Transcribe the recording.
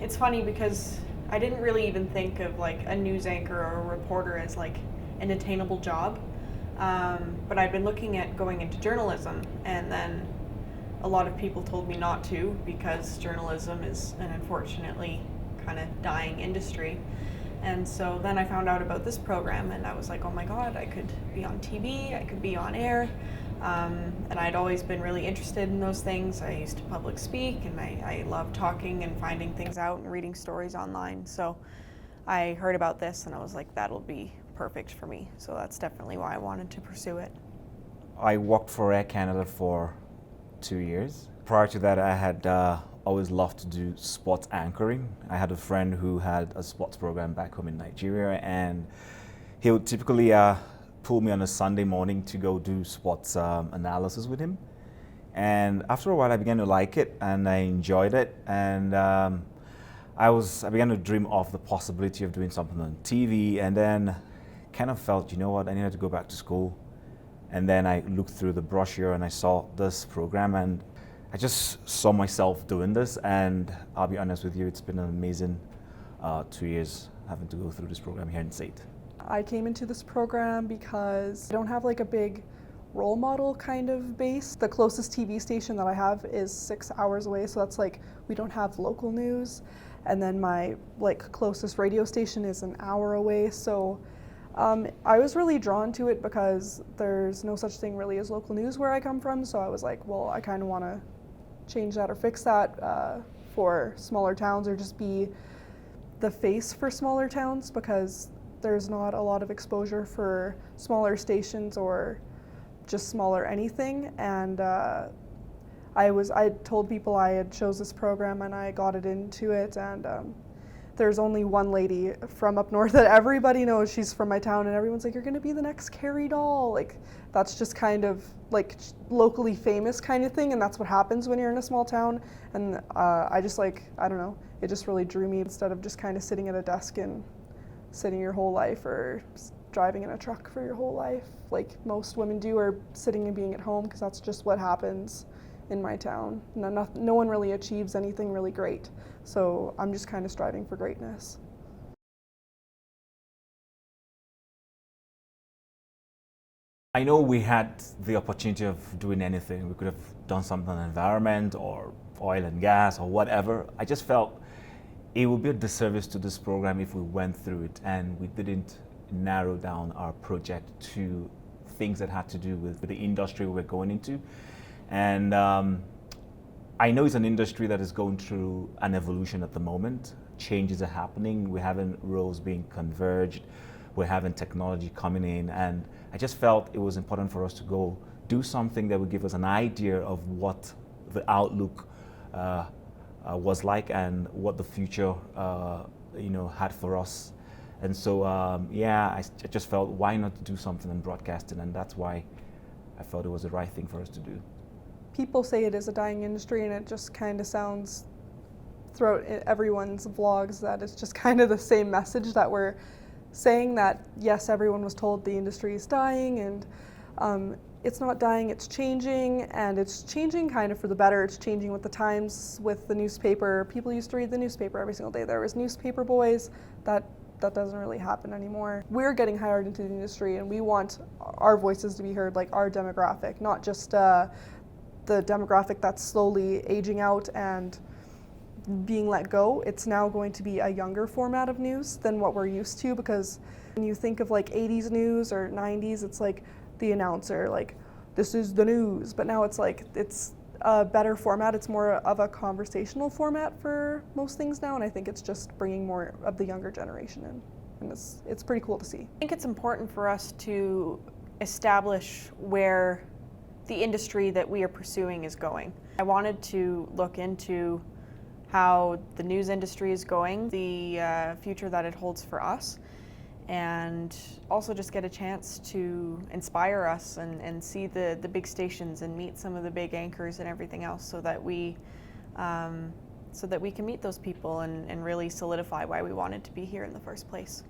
It's funny because I didn't really even think of like a news anchor or a reporter as like an attainable job. But I'd been looking at going into journalism, and then a lot of people told me not to because journalism is an unfortunately kind of dying industry. And so then I found out about this program, and I was like, oh my God, I could be on TV, I could be on air. And I'd always been really interested in those things. I used to public speak, and I love talking and finding things out and reading stories online. So I heard about this, and I was like, that'll be perfect for me. So that's definitely why I wanted to pursue it. I worked for Air Canada for 2 years. Prior to that, I had always loved to do sports anchoring. I had a friend who had a sports program back home in Nigeria, and he would typically pull me on a Sunday morning to go do sports analysis with him. And after a while, I began to like it, and I enjoyed it. And I began to dream of the possibility of doing something on TV, and then kind of felt, you know what, I needed to go back to school. And then I looked through the brochure and I saw this program, and I just saw myself doing this. And I'll be honest with you, it's been an amazing 2 years having to go through this program here in SAIT. I came into this program because I don't have like a big role model kind of base. The closest TV station that I have is 6 hours away, so that's like we don't have local news. And then my like closest radio station is an hour away, so I was really drawn to it because there's no such thing really as local news where I come from, so I was like, well, I kind of want to change that or fix that for smaller towns, or just be the face for smaller towns, because there's not a lot of exposure for smaller stations or just smaller anything. And I told people I had chose this program and I got it into it, and there's only one lady from up north that everybody knows. She's from my town, and everyone's like, you're gonna be the next Carrie Doll. Like, that's just kind of like locally famous kind of thing, and that's what happens when you're in a small town. And I just like, I don't know, it just really drew me, instead of just kind of sitting at a desk and sitting your whole life, or driving in a truck for your whole life like most women do, or sitting and being at home, because that's just what happens in my town. No one really achieves anything really great, so I'm just kind of striving for greatness. I know we had the opportunity of doing anything. We could have done something on environment or oil and gas or whatever. I just felt it would be a disservice to this program if we went through it and we didn't narrow down our project to things that had to do with the industry we're going into. And I know it's an industry that is going through an evolution at the moment. Changes are happening. We're having roles being converged. We're having technology coming in. And I just felt it was important for us to go do something that would give us an idea of what the outlook was like and what the future had for us. And so, I just felt, why not do something in broadcasting? And that's why I felt it was the right thing for us to do. People say it is a dying industry, and it just kind of sounds throughout everyone's vlogs that it's just kind of the same message, that we're saying that, yes, everyone was told the industry is dying, and it's not dying, it's changing, and it's changing kind of for the better. It's changing with the times, with the newspaper. People used to read the newspaper every single day. There was newspaper boys. That doesn't really happen anymore. We're getting hired into the industry, and we want our voices to be heard, like our demographic, not just the demographic that's slowly aging out and being let go. It's now going to be a younger format of news than what we're used to, because when you think of like 80s news or 90s, it's like the announcer, like, this is the news. But now it's like, it's a better format. It's more of a conversational format for most things now, and I think it's just bringing more of the younger generation in, and it's pretty cool to see. I think it's important for us to establish where the industry that we are pursuing is going. I wanted to look into how the news industry is going, the future that it holds for us, and also just get a chance to inspire us and see the big stations and meet some of the big anchors and everything else, so that we can meet those people and really solidify why we wanted to be here in the first place.